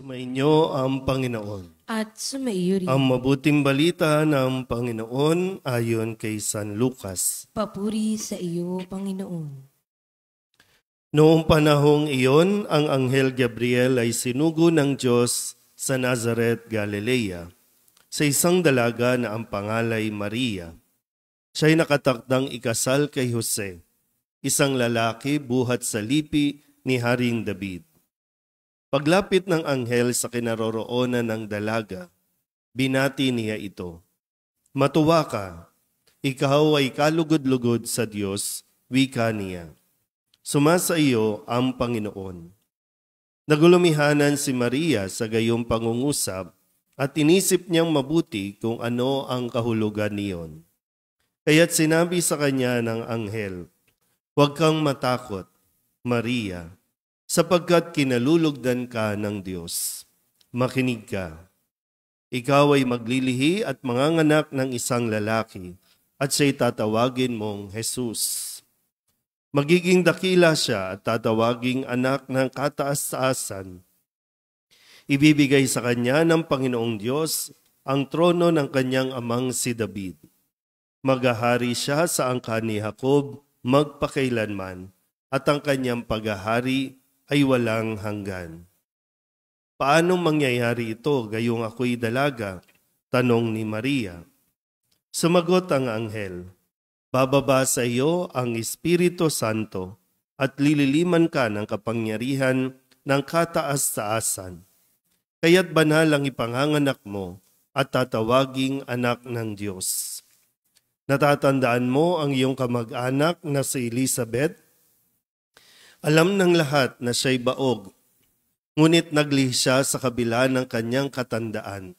Sumainyo ang Panginoon. At sumaiyo rin. Ang mabuting balita ng Panginoon ayon kay San Lucas. Papuri sa iyo, Panginoon. Noong panahong iyon, ang Anghel Gabriel ay sinugo ng Diyos sa Nazaret, Galilea, sa isang dalaga na ang pangalay Maria. Siya'y nakatakdang ikasal kay Jose, isang lalaki buhat sa lipi ni Haring David. Paglapit ng anghel sa kinaroroonan ng dalaga, binati niya ito. Matuwa ka, ikaw ay kalugod-lugod sa Diyos, wika niya. Sumasa iyo ang Panginoon. Nagulumihanan si Maria sa gayong pangungusap at inisip niyang mabuti kung ano ang kahulugan niyon. Kaya't sinabi sa kanya ng anghel, "Huwag kang matakot, Maria, sapagkat kinalulugdan ka ng Diyos. Makinig ka. Ikaw ay maglilihi at manganganak ng isang lalaki at siya'y tatawagin mong Jesus. Magiging dakila siya at tatawaging anak ng kataas-taasan. Ibibigay sa kanya ng Panginoong Diyos ang trono ng kanyang amang si David. Maghahari siya sa angkan ni Jacob magpakailanman at ang kanyang paghahari ay walang hanggan." "Paanong mangyayari ito gayong ako'y dalaga?" tanong ni Maria. Sumagot ang anghel, "Bababa sa iyo ang Espiritu Santo at lililiman ka ng kapangyarihan ng kataas-taasan. Kaya't banal ang ipanganganak mo at tatawaging anak ng Diyos. Natatandaan mo ang iyong kamag-anak na si Elizabeth? Alam ng lahat na siya'y baog, ngunit naglihi siya sa kabila ng kanyang katandaan.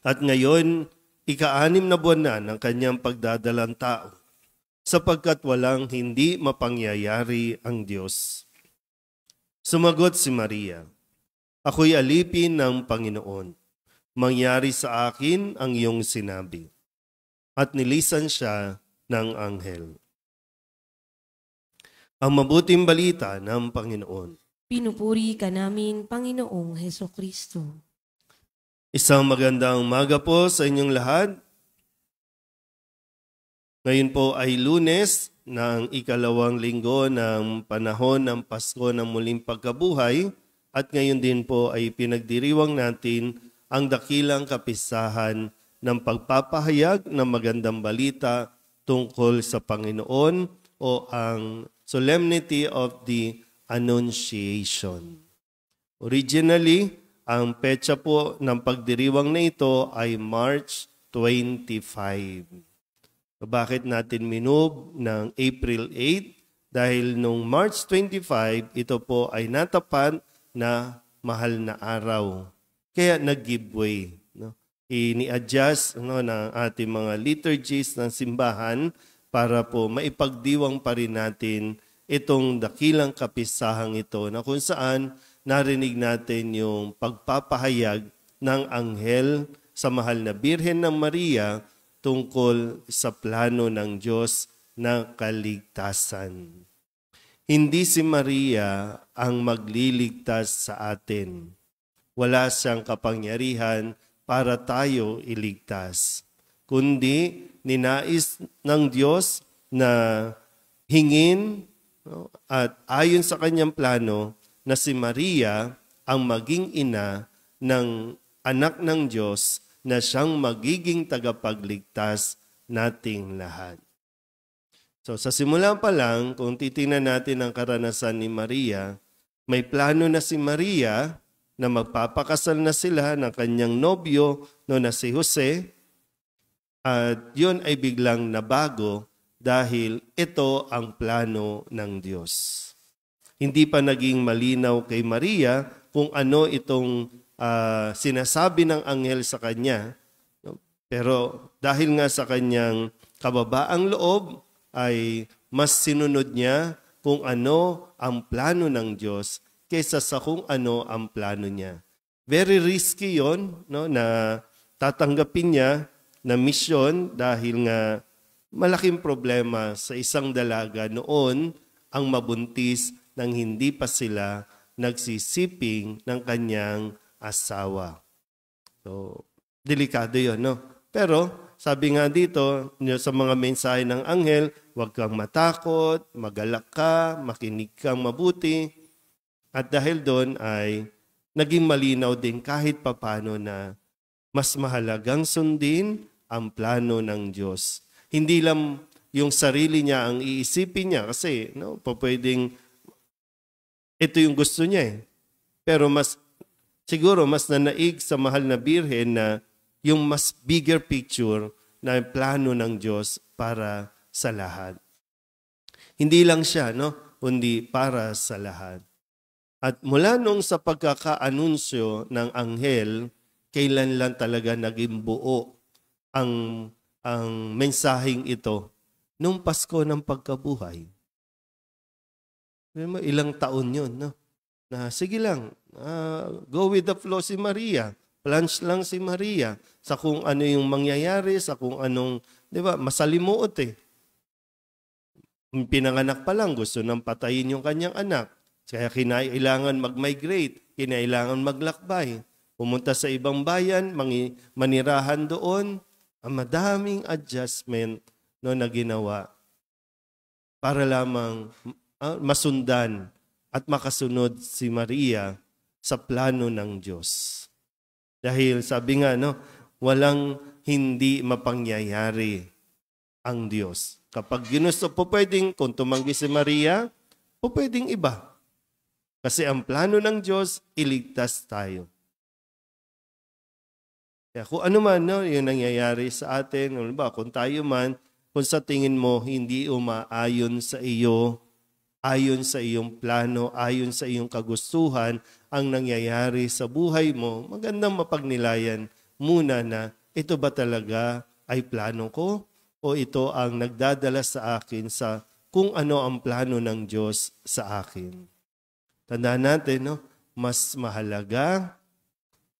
At ngayon, ika-6 na buwan na ng kanyang pagdadalang tao, sapagkat walang hindi mapangyayari ang Diyos." Sumagot si Maria, "Ako'y alipin ng Panginoon. Mangyari sa akin ang iyong sinabi." At nilisan siya ng anghel. Ang mabuting balita ng Panginoon. Pinupuri ka namin, Panginoong Hesukristo. Isang magandang umaga po sa inyong lahat. Ngayon po ay Lunes ng ikalawang linggo ng panahon ng Pasko ng Muling Pagkabuhay at ngayon din po ay pinagdiriwang natin ang dakilang kapistahan ng pagpapahayag ng magandang balita tungkol sa Panginoon o ang Solemnity of the Annunciation. Originally, ang petsa po ng pagdiriwang na ito ay March 25. Bakit natin minove ng April 8? Dahil nung March 25, ito po ay natapat na mahal na araw. Kaya nag-giveaway. Ini-adjust ng ating mga liturgies ng simbahan para po maipagdiwang pa rin natin itong dakilang kapisahang ito na kung saan narinig natin yung pagpapahayag ng anghel sa mahal na Birhen ng Maria tungkol sa plano ng Diyos na kaligtasan. Hindi si Maria ang magliligtas sa atin. Wala siyang kapangyarihan para tayo iligtas, kundi ninais ng Diyos na hingin at ayon sa kanyang plano na si Maria ang maging ina ng anak ng Diyos na siyang magiging tagapagligtas nating lahat. So sa simula pa lang, kung titingnan natin ang karanasan ni Maria, may plano na si Maria na magpapakasal na sila ng kanyang nobyo na si Jose, at yun ay biglang nabago dahil ito ang plano ng Diyos. Hindi pa naging malinaw kay Maria kung ano itong sinasabi ng anghel sa kanya. Pero dahil nga sa kanyang kababaang loob ay mas sinunod niya kung ano ang plano ng Diyos kaysa sa kung ano ang plano niya. Very risky yon, no, na tatanggapin niya na misyon dahil nga malaking problema sa isang dalaga noon ang mabuntis nang hindi pa sila nagsisiping ng kanyang asawa. So, delikado yun, no? Pero, sabi nga dito, sa mga mensahe ng anghel, huwag kang matakot, magalak ka, makinig kang mabuti. At dahil doon ay naging malinaw din kahit papano na mas mahalagang sundin ang plano ng Diyos. Hindi lang yung sarili niya ang iisipin niya kasi pwedeng ito yung gusto niya eh. Pero siguro mas nanaig sa mahal na birhen na yung mas bigger picture na plano ng Diyos para sa lahat. Hindi lang siya, kundi para sa lahat. At mula nung sa pagkakaanunsyo ng anghel, kailan lang talaga naging buo ang mensaheng ito nung Pasko ng pagkabuhay. Ilang taon yun, na sige lang, go with the flow si Maria. Plunge lang si Maria sa kung ano yung mangyayari, sa kung anong, masalimuot eh. Pinanganak pa lang, gusto nang patayin yung kanyang anak. Kaya kinailangan mag-migrate, kinailangan maglakbay. Pumunta sa ibang bayan, manirahan doon. Ang madaming adjustment na ginawa para lamang masundan at makasunod si Maria sa plano ng Diyos. Dahil sabi nga, walang hindi mapangyayari ang Diyos. Kapag ginusto po pwedeng, kung tumanggi si Maria, po pwedeng iba. Kasi ang plano ng Diyos, iligtas tayo. Kaya kung ano man yung nangyayari sa atin, kung tayo man, kung sa tingin mo hindi umaayon sa iyo, ayon sa iyong plano, ayon sa iyong kagustuhan, ang nangyayari sa buhay mo, magandang mapagnilayan muna na ito ba talaga ay plano ko o ito ang nagdadala sa akin sa kung ano ang plano ng Diyos sa akin. Tandaan natin, mas mahalaga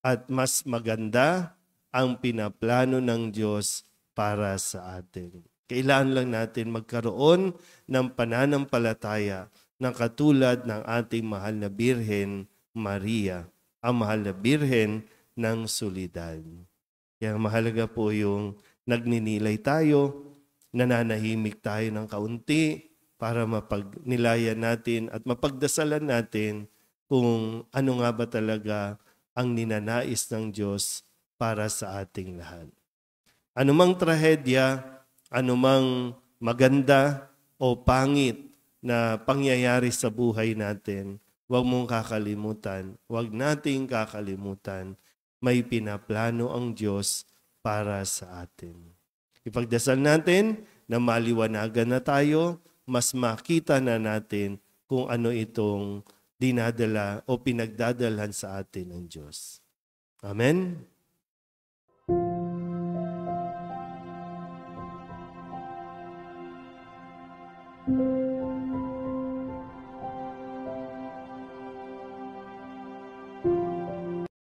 at mas maganda ang pinaplano ng Diyos para sa atin. Kailangan lang natin magkaroon ng pananampalataya na katulad ng ating mahal na Birhen Maria, ang mahal na Birhen ng Soledad. Kaya mahalaga po yung nagninilay tayo, nananahimik tayo ng kaunti para mapagnilayan natin at mapagdasalan natin kung ano nga ba talaga ang ninanais ng Diyos para sa ating lahat. Anumang trahedya, anumang maganda o pangit na pangyayari sa buhay natin, huwag mong kakalimutan, huwag nating kakalimutan, may pinaplano ang Diyos para sa atin. Ipagdasal natin na maliwanagan na tayo, mas makita na natin kung ano itong dinadala o pinagdadalhan sa atin ng Diyos. Amen?